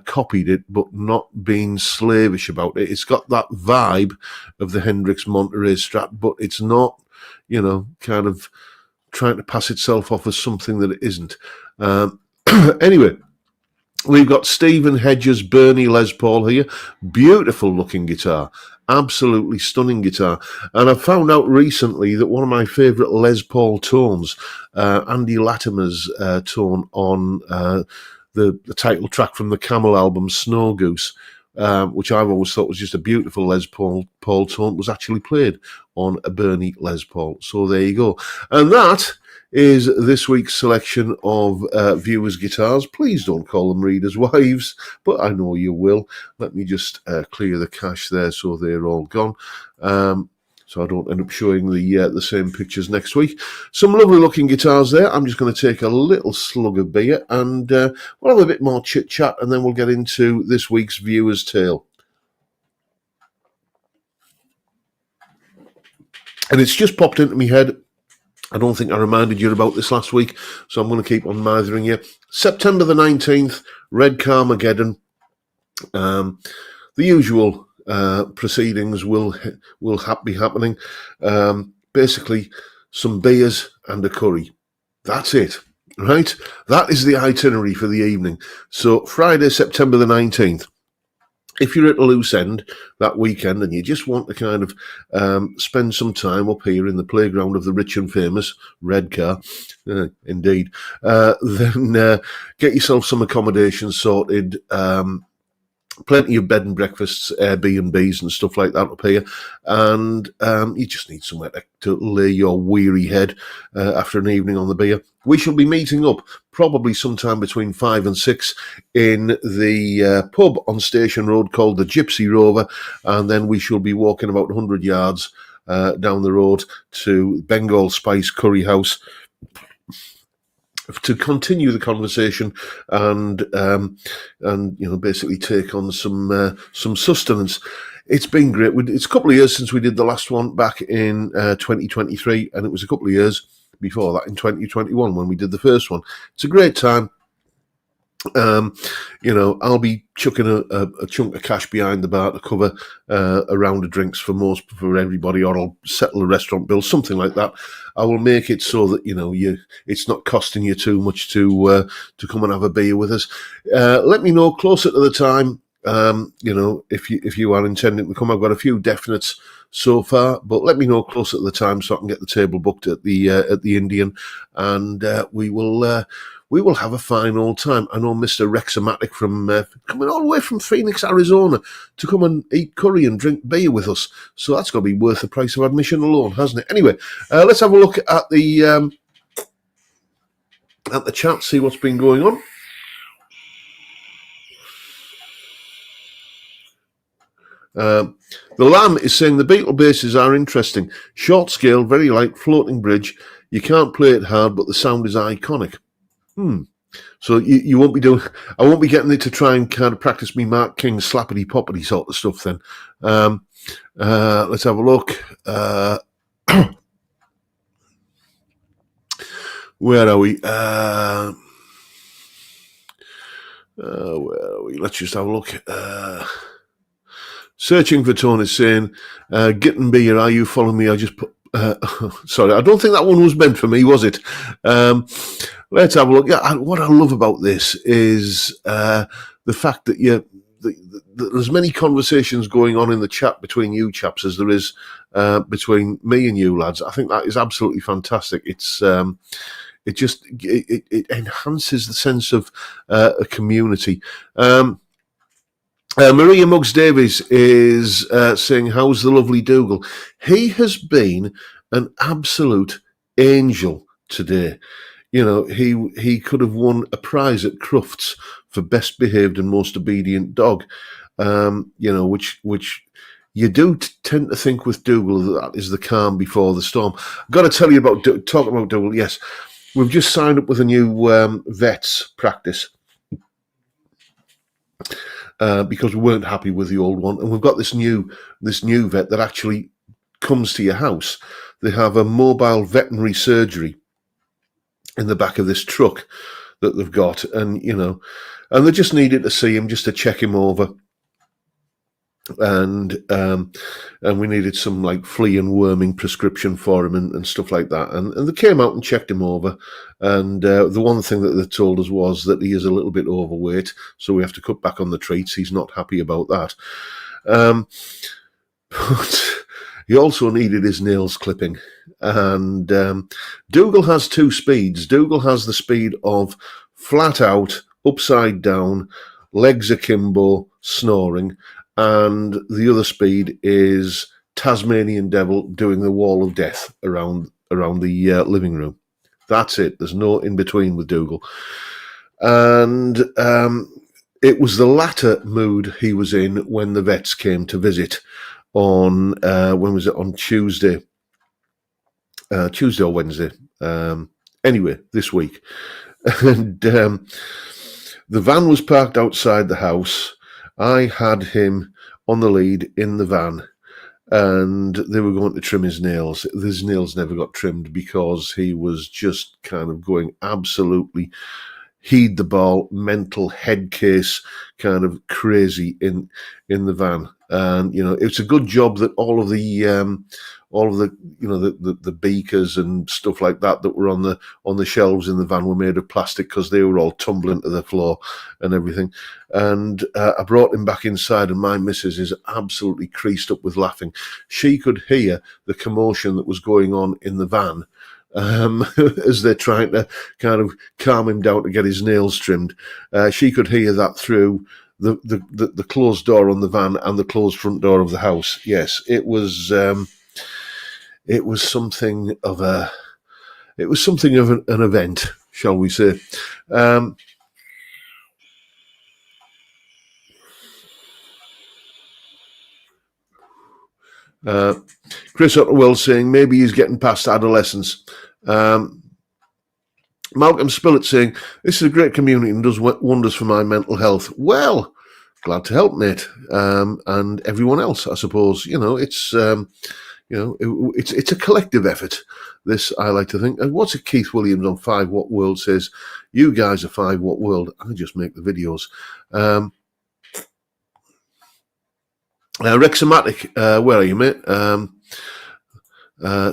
copied it, but not being slavish about it. It's got that vibe of the Hendrix Monterey Strat, but it's not, kind of trying to pass itself off as something that it isn't. Anyway, We've got Stephen Hedges Bernie Les Paul here. Beautiful looking guitar. Absolutely stunning guitar. And I found out recently that one of my favourite Les Paul tones, Andy Latimer's tone on the title track from the Camel album, Snow Goose, which I've always thought was just a beautiful Les Paul tone, was actually played on a Bernie Les Paul. So there you go. And that is this week's selection of viewers' guitars. Please don't call them readers' wives, but I know you will. Let me just clear the cache there so they're all gone. So I don't end up showing the same pictures next week. Some lovely looking guitars there. I'm just going to take a little slug of beer and we'll have a bit more chit chat and then we'll get into this week's viewer's tale. And it's just popped into my head. I don't think I reminded you about this last week, so I'm going to keep on mithering you. September the 19th, Red Carmageddon. The usual proceedings will be happening. Basically, some beers and a curry. That's it, right? That is the itinerary for the evening. So Friday, September the 19th. If you're at a loose end that weekend and you just want to kind of spend some time up here in the playground of the rich and famous Red Car, indeed, then get yourself some accommodation sorted, plenty of bed and breakfasts, Airbnbs and stuff like that up here, and you just need somewhere to lay your weary head after an evening on the beer. We shall be meeting up probably sometime between 5 and 6 in the pub on Station Road called the Gypsy Rover, and then we shall be walking about 100 yards down the road to Bengal Spice Curry House to continue the conversation and basically take on some sustenance. It's been great. It's a couple of years since we did the last one back in 2023, and it was a couple of years before that in 2021 when we did the first one. It's a great time. I'll be chucking a chunk of cash behind the bar to cover a round of drinks for everybody, or I'll settle a restaurant bill, something like that. I will make it so that it's not costing you too much to come and have a beer with us. Let me know closer to the time. If you are intending to come. I've got a few definites so far, but let me know closer to the time so I can get the table booked at the Indian, and we will have a fine old time. I know Mr. Rexomatic from coming all the way from Phoenix, Arizona, to come and eat curry and drink beer with us. So that's got to be worth the price of admission alone, hasn't it? Anyway, let's have a look at the chat, see what's been going on. The Lamb is saying the Beatle basses are interesting. Short scale, very light, floating bridge. You can't play it hard, but the sound is iconic. So you won't be doing. I won't be getting it to try and kind of practice me Mark King slappity poppity sort of stuff. Then let's have a look. Where are we? Where are we? Let's just have a look. Searching for Tone is saying, "Getting beer, are you following me?" I just put. Sorry, I don't think that one was meant for me, was it? Let's have a look. Yeah, what I love about this is the fact that there's many conversations going on in the chat between you chaps as there is between me and you lads. I think that is absolutely fantastic. It's it enhances the sense of a community. Maria Muggs Davies is saying, "How's the lovely Dougal?" He has been an absolute angel today. He could have won a prize at Crufts for best behaved and most obedient dog. Which you do tend to think with Dougal that is the calm before the storm. I've got to tell you about talking about Dougal. Yes, we've just signed up with a new vets practice. Because we weren't happy with the old one, and we've got this new vet that actually comes to your house. They have a mobile veterinary surgery in the back of this truck that they've got, and they just needed to see him just to check him over. and we needed some like flea and worming prescription for him and stuff like that. And they came out and checked him over. And the one thing that they told us was that he is a little bit overweight, so we have to cut back on the treats. He's not happy about that. But he also needed his nails clipping. And Dougal has two speeds. Dougal has the speed of flat out, upside down, legs akimbo, snoring. And the other speed is Tasmanian Devil doing the wall of death around the living room. That's it. There's no in between with Dougal. And it was the latter mood he was in when the vets came to visit on, when was it, on Tuesday? Tuesday or Wednesday. Anyway, this week. And the van was parked outside the house. I had him on the lead in the van, and they were going to trim his nails. His nails never got trimmed because he was just kind of going absolutely heed the ball, mental head case, kind of crazy in the van. And it's a good job that all of the the beakers and stuff like that were on the shelves in the van were made of plastic, because they were all tumbling to the floor and everything. And I brought him back inside, and my missus is absolutely creased up with laughing. She could hear the commotion that was going on in the van as they're trying to kind of calm him down to get his nails trimmed. She could hear that through the closed door on the van and the closed front door of the house. Yes, it was something of an event, shall we say. Chris Otterwell saying maybe he's getting past adolescence. Malcolm Spillett saying, this is a great community and does wonders for my mental health. Well, glad to help, mate. And everyone else, I suppose. It's it's a collective effort, this, I like to think. And what's it Keith Williams on 5 Watt World says? You guys are 5 Watt World. I just make the videos. Rexomatic, where are you, mate?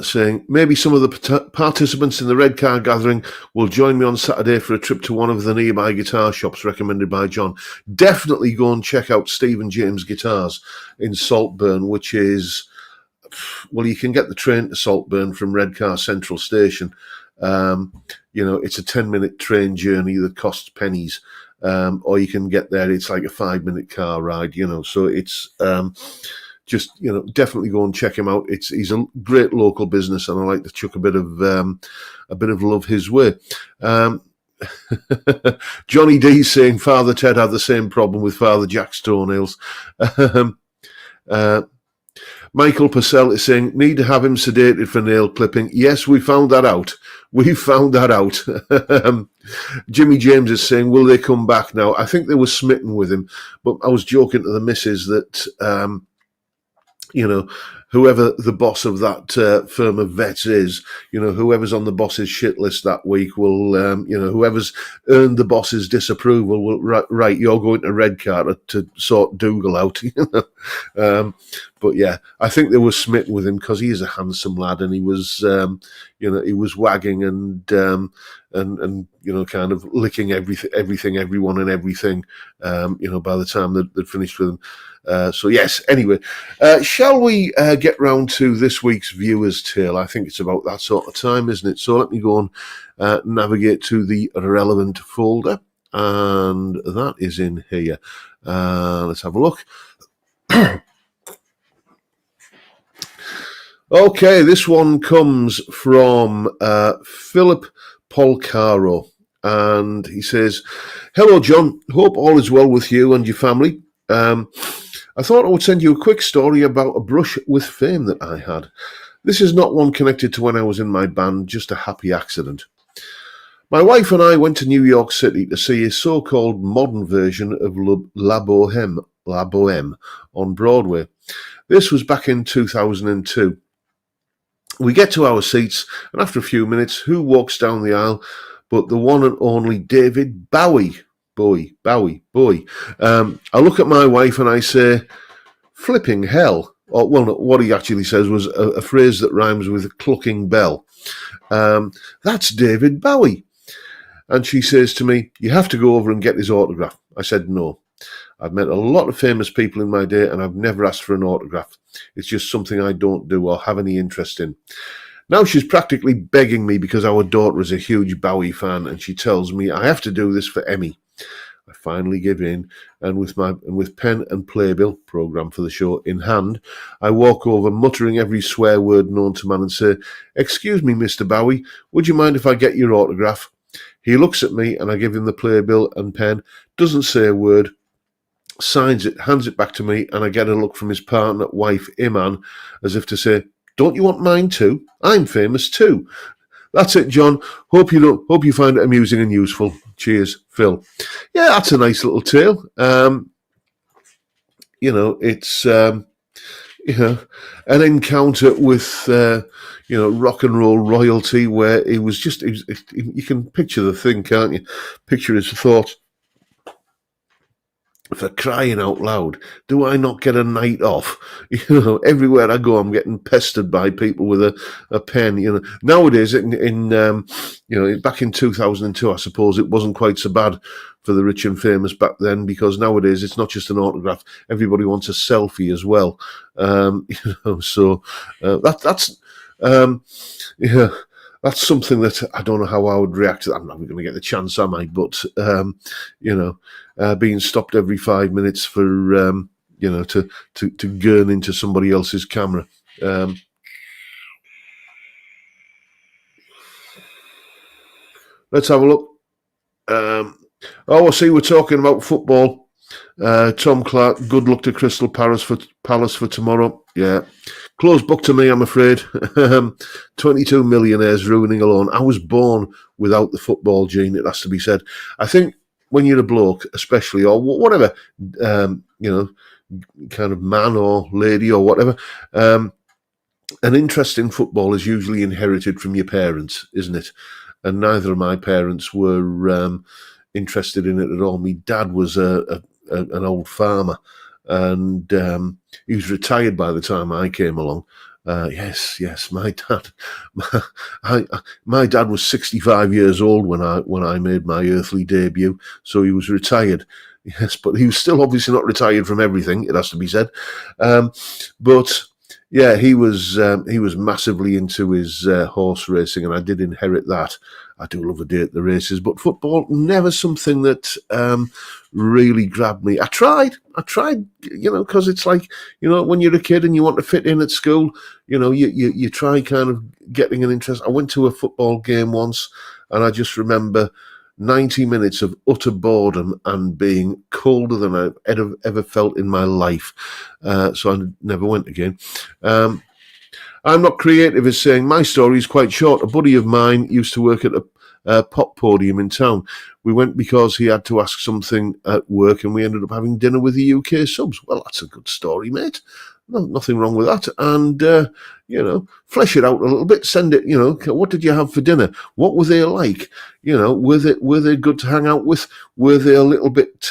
Saying maybe some of the participants in the Red Car Gathering will join me on Saturday for a trip to one of the nearby guitar shops recommended by John. Definitely go and check out Stephen James Guitars in Saltburn, which is, well, you can get the train to Saltburn from Redcar Central Station. It's a 10-minute train journey that costs pennies. Or you can get there, it's like a 5-minute car ride, so it's just, definitely go and check him out. He's a great local business, and I like to chuck a bit of love his way. Johnny D saying Father Ted had the same problem with Father Jack's toenails. Michael Purcell is saying, need to have him sedated for nail clipping. Yes, we found that out. Jimmy James is saying, will they come back now? I think they were smitten with him, but I was joking to the missus that, whoever the boss of that firm of vets is, whoever's on the boss's shit list that week will, whoever's earned the boss's disapproval will, right, you're going to Redcar to sort Dougal out. But yeah, I think they were smitten with him because he is a handsome lad, and he was, he was wagging and kind of licking everything, everyone and everything, by the time they'd finished with him. So yes, anyway, shall we get round to this week's viewer's tale? I think it's about that sort of time, isn't it? So let me go and navigate to the relevant folder, and that is in here. Let's have a look. Okay, this one comes from Philip Polcaro, and he says, hello, John. Hope all is well with you and your family. I thought I would send you a quick story about a brush with fame that I had. This is not one connected to when I was in my band, just a happy accident. My wife and I went to New York City to see a so-called modern version of La Boheme on Broadway. This was back in 2002. We get to our seats, and after a few minutes, who walks down the aisle but the one and only David Bowie? Bowie. I look at my wife and I say, flipping hell. Or, well, no, what he actually says was a phrase that rhymes with clucking bell. That's David Bowie. And she says to me, you have to go over and get his autograph. I said, no. I've met a lot of famous people in my day and I've never asked for an autograph. It's just something I don't do or have any interest in. Now she's practically begging me because our daughter is a huge Bowie fan and she tells me I have to do this for Emmy. I finally give in, and with pen and playbill, programme for the show, in hand, I walk over muttering every swear word known to man and say, excuse me, Mr. Bowie, would you mind if I get your autograph? He looks at me and I give him the playbill and pen, doesn't say a word, signs it, hands it back to me, and I get a look from his partner, wife, Iman, as if to say, don't you want mine too? I'm famous too. That's it, John. Hope you find it amusing and useful. Cheers, Phil. Yeah, that's a nice little tale. It's an encounter with rock and roll royalty, where you can picture the thing, can't you? Picture his thoughts. For crying out loud, do I not get a night off? Everywhere I go, I'm getting pestered by people with a pen. Nowadays, back in 2002, I suppose it wasn't quite so bad for the rich and famous back then, because nowadays it's not just an autograph; everybody wants a selfie as well. That's something that I don't know how I would react to. I'm not going to get the chance, am I? But being stopped every 5 minutes for to gurn into somebody else's camera. Let's have a look. I see we're talking about football. Tom Clark, good luck to Crystal Palace for tomorrow. Yeah. Closed book to me, I'm afraid. 22 millionaires ruining a loan. I was born without the football gene, it has to be said. I think when you're a bloke, especially, or whatever, kind of man or lady or whatever, an interest in football is usually inherited from your parents, isn't it? And neither of my parents were interested in it at all. My dad was an old farmer, and he was retired by the time I came along. Yes, my dad. My dad was 65 years old when I made my earthly debut, so he was retired. Yes, but he was still obviously not retired from everything, it has to be said. But yeah, he was massively into his horse racing, and I did inherit that. I do love a day at the races, but football, never something that really grabbed me. I tried, because it's like, when you're a kid and you want to fit in at school, you try kind of getting an interest. I went to a football game once, and I just remember 90 minutes of utter boredom and being colder than I've ever felt in my life. So I never went again. I'm not creative as saying my story is quite short. A buddy of mine used to work at a pop podium in town. We went because he had to ask something at work, and we ended up having dinner with the UK subs. Well, that's a good story, mate. Nothing wrong with that. And, flesh it out a little bit. Send it, what did you have for dinner? What were they like? Were they good to hang out with? Were they a little bit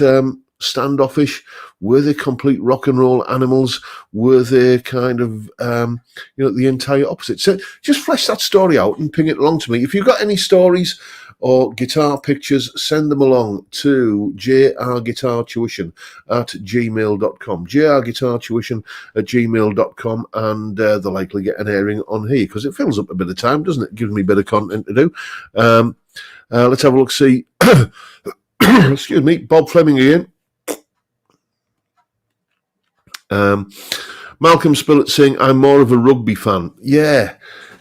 standoffish? Were they complete rock and roll animals? Were they kind of, the entire opposite? So just flesh that story out and ping it along to me. If you've got any stories or guitar pictures, send them along to jrguitartuition@gmail.com. jrguitartuition@gmail.com, and they'll likely get an airing on here because it fills up a bit of time, doesn't it? It gives me a bit of content to do. Let's have a look, see. Excuse me, Bob Fleming again. Malcolm Spillett saying, I'm more of a rugby fan. Yeah,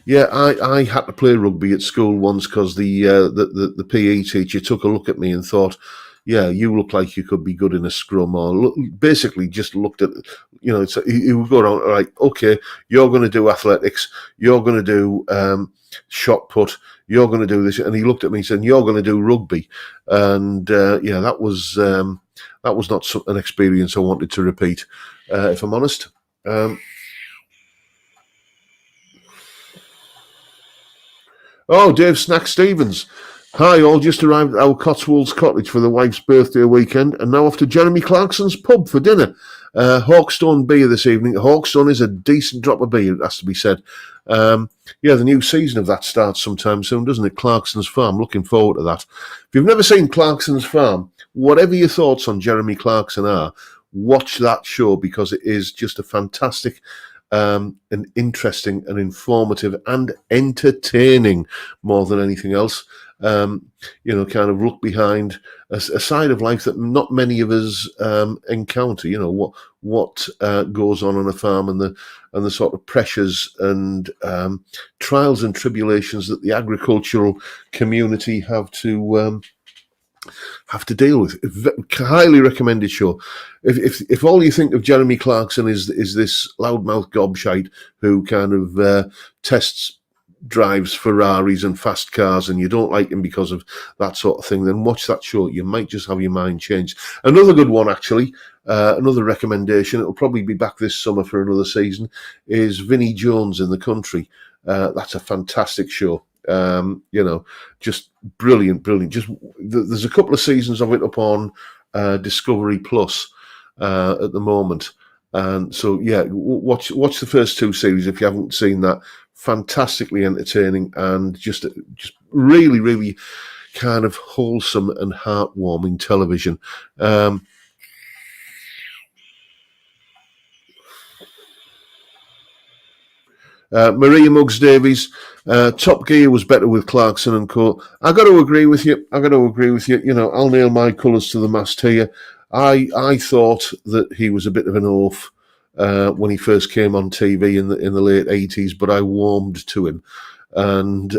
I had to play rugby at school once because the PE teacher took a look at me and thought, yeah, you look like you could be good in a scrum, or basically just looked at, he would go around, right, okay, you're going to do athletics, you're going to do shot put, you're going to do this, and he looked at me and said, you're going to do rugby. And that was not an experience I wanted to repeat, if I'm honest. Dave Snack Stevens. Hi, all. Just arrived at our Cotswolds cottage for the wife's birthday weekend and now off to Jeremy Clarkson's pub for dinner. Hawkstone beer this evening. Hawkstone is a decent drop of beer, it has to be said. Yeah, the new season of that starts sometime soon, doesn't it? Clarkson's Farm. Looking forward to that. If you've never seen Clarkson's Farm, whatever your thoughts on Jeremy Clarkson are, watch that show because it is just a fantastic and interesting and informative and entertaining more than anything else. Kind of look behind a side of life that not many of us encounter. What goes on a farm and the sort of pressures and trials and tribulations that the agricultural community have to deal with. Highly recommended show. If all you think of Jeremy Clarkson is this loudmouth gobshite who kind of tests drives Ferraris and fast cars and you don't like him because of that sort of thing, then watch that show. You might just have your mind changed. Another good one, actually, another recommendation, it'll probably be back this summer for another season, is Vinnie Jones in the Country. That's a fantastic show. Just brilliant. Just there's a couple of seasons of it up on Discovery Plus at the moment. And so, yeah, watch the first two series if you haven't seen that. Fantastically entertaining and just really, really kind of wholesome and heartwarming television. Maria Muggs Davies, Top Gear was better with Clarkson and Co. I got to agree with you. I'll nail my colours to the mast here. I thought that he was a bit of an oaf when he first came on TV in the late 80s, but I warmed to him. And,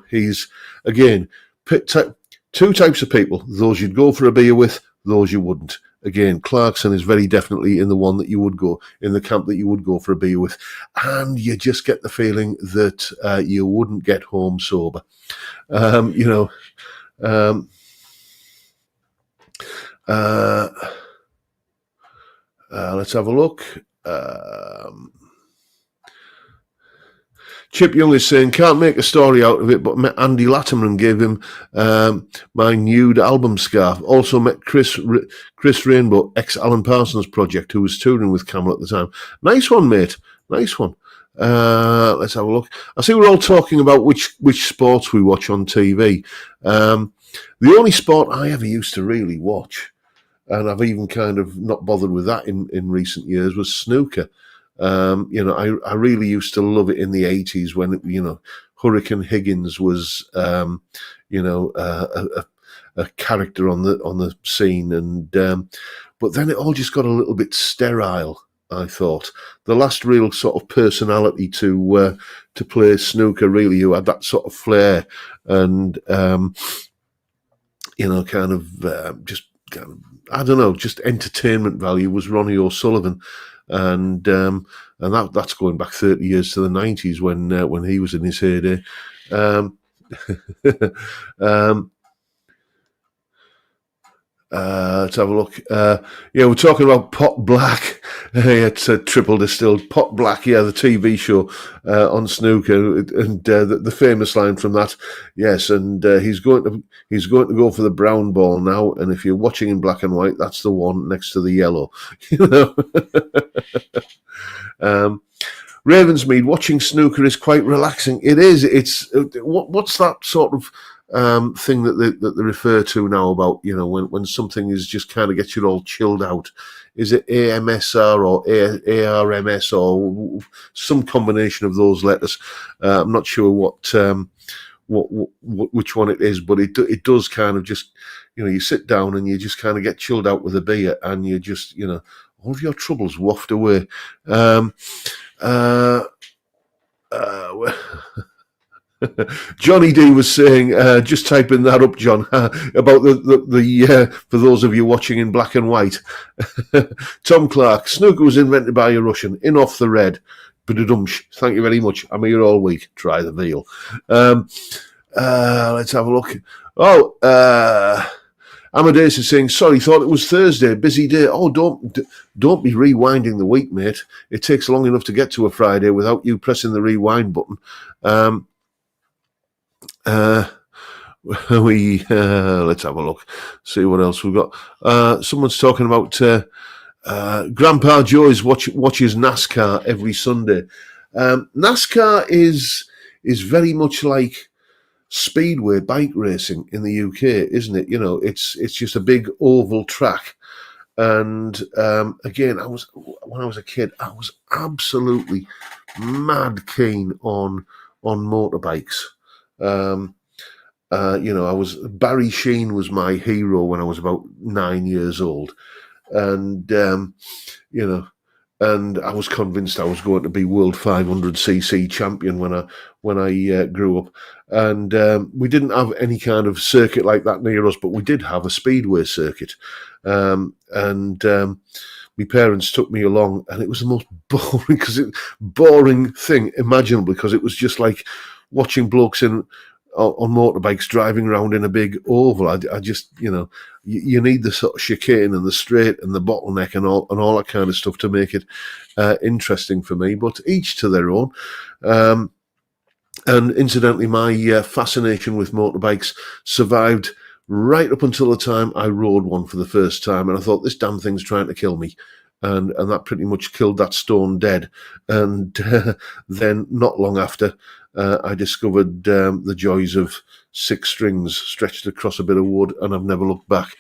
he's, again, two types of people, those you'd go for a beer with, those you wouldn't. Again, Clarkson is very definitely in the one that you would go, in the camp that you would go for a beer with. And you just get the feeling that you wouldn't get home sober. Let's have a look. Chip Young is saying, can't make a story out of it, but met Andy Latimer and gave him my nude album scarf. Also met Chris Rainbow, ex-Alan Parsons Project, who was touring with Camel at the time. Nice one, mate. Nice one. Let's have a look. I see we're all talking about which sports we watch on TV. The only sport I ever used to really watch, and I've even kind of not bothered with that in recent years, was snooker. I really used to love it in the 80s when, Hurricane Higgins was, a character on the scene. And but then it all just got a little bit sterile, I thought. The last real sort of personality to play snooker, really, who had that sort of flair and, just entertainment value was Ronnie O'Sullivan. And that's going back 30 years to the 90s when he was in his heyday. Let's have a look. We're talking about Pot Black. It's a triple distilled Pot Black. Yeah, the TV show on snooker, and the famous line from that. Yes, and he's going to go for the brown ball now. And if you're watching in black and white, that's the one next to the yellow. Ravensmead, watching snooker is quite relaxing. It is. It's what's that sort of thing that they refer to now about, when something is just kind of gets you all chilled out. Is it AMSR or ARMS or some combination of those letters? I'm not sure which one it is, but it does kind of just, you sit down and you just kind of get chilled out with a beer and you just, all of your troubles waft away. Johnny D was saying, just typing that up, John, about the for those of you watching in black and white. Tom Clark, snooker was invented by a Russian, in off the red. Thank you very much. I'm here all week. Try the veal. Let's have a look. Amadeus is saying, sorry, thought it was Thursday, busy day. Oh, don't be rewinding the week, mate. It takes long enough to get to a Friday without you pressing the rewind button. Let's have a look, see what else we've got. Someone's talking about Grandpa Joe watches NASCAR every Sunday. NASCAR is very much like speedway bike racing in the UK, isn't it? You know, it's just a big oval track. And again, when I was a kid, I was absolutely mad keen on motorbikes. You know, Barry Sheen was my hero when I was about 9 years old, and you know, and I was convinced I was going to be world 500cc champion when I grew up. And we didn't have any kind of circuit like that near us, but we did have a speedway circuit. And my parents took me along, and it was the most boring thing imaginable, because it was just like watching blokes on motorbikes driving around in a big oval. I just, you know, you need the sort of chicane and the straight and the bottleneck and all that kind of stuff to make it interesting for me. But each to their own. And incidentally, my fascination with motorbikes survived right up until the time I rode one for the first time, and I thought, this damn thing's trying to kill me. And that pretty much killed that stone dead. And then not long after, I discovered the joys of 6 strings stretched across a bit of wood, and I've never looked back.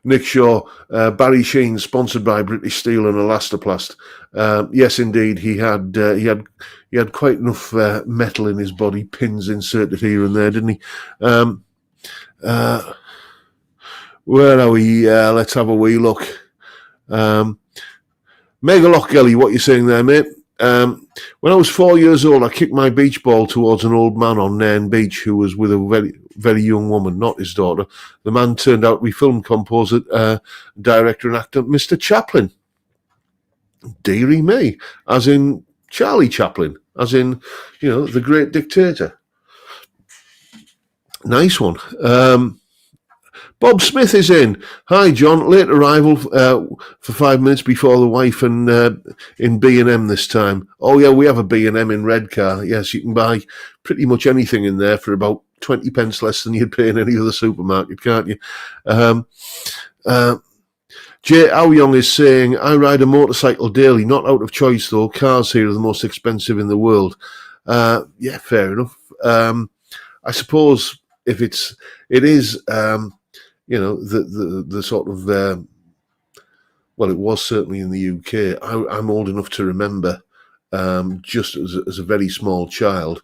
Nick Shaw, Barry Sheen, sponsored by British Steel and Elastoplast. Yes, indeed, he had quite enough metal in his body, pins inserted here and there, didn't he? Where are we? Let's have a wee look. Mega Lochgelly, what you saying there, mate? When I was 4 years old, I kicked my beach ball towards an old man on Nairn Beach who was with a very, very young woman, not his daughter. The man turned out to be film composer, director and actor, Mr. Chaplin. Dearie me. As in Charlie Chaplin. As in, you know, the great dictator. Nice one. Bob Smith is in. Hi, John. Late arrival for 5 minutes before the wife, and in B&M this time. Oh, yeah, we have a B&M in Redcar. Yes, you can buy pretty much anything in there for about 20 pence less than you'd pay in any other supermarket, can't you? Jay Aoyong is saying, I ride a motorcycle daily, not out of choice, though. Cars here are the most expensive in the world. Yeah, fair enough. I suppose if it is... you know, the sort of, well, it was certainly in the UK. I'm old enough to remember, just as a very small child,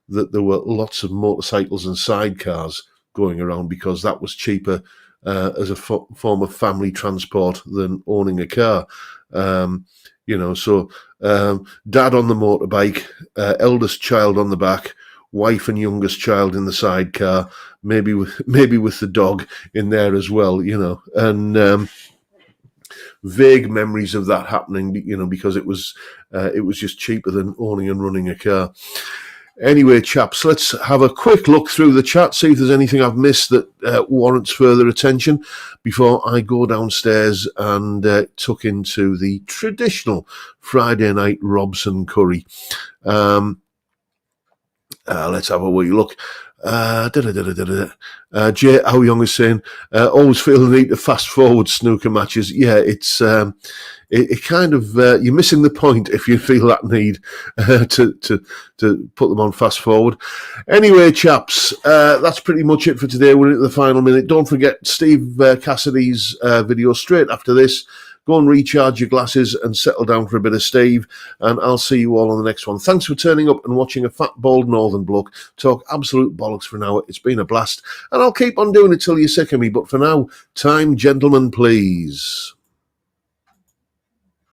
that there were lots of motorcycles and sidecars going around, because that was cheaper as a form of family transport than owning a car. You know, so dad on the motorbike, eldest child on the back, wife and youngest child in the sidecar, maybe with the dog in there as well, you know, and vague memories of that happening, you know, because it was just cheaper than owning and running a car. Anyway, chaps, let's have a quick look through the chat, see if there's anything I've missed that warrants further attention before I go downstairs and tuck into the traditional Friday night Robson curry. Let's have a wee look. Jay Aoyong is saying, always feel the need to fast forward snooker matches. Yeah, it's it kind of you're missing the point if you feel that need to put them on fast forward. Anyway, chaps, that's pretty much it for today. We're into the final minute. Don't forget Steve Cassidy's video straight after this. Go and recharge your glasses and settle down for a bit of Steve, and I'll see you all on the next one. Thanks for turning up and watching a fat, bald northern bloke talk absolute bollocks for an hour. It's been a blast, and I'll keep on doing it till you're sick of me. But for now, time, gentlemen, please.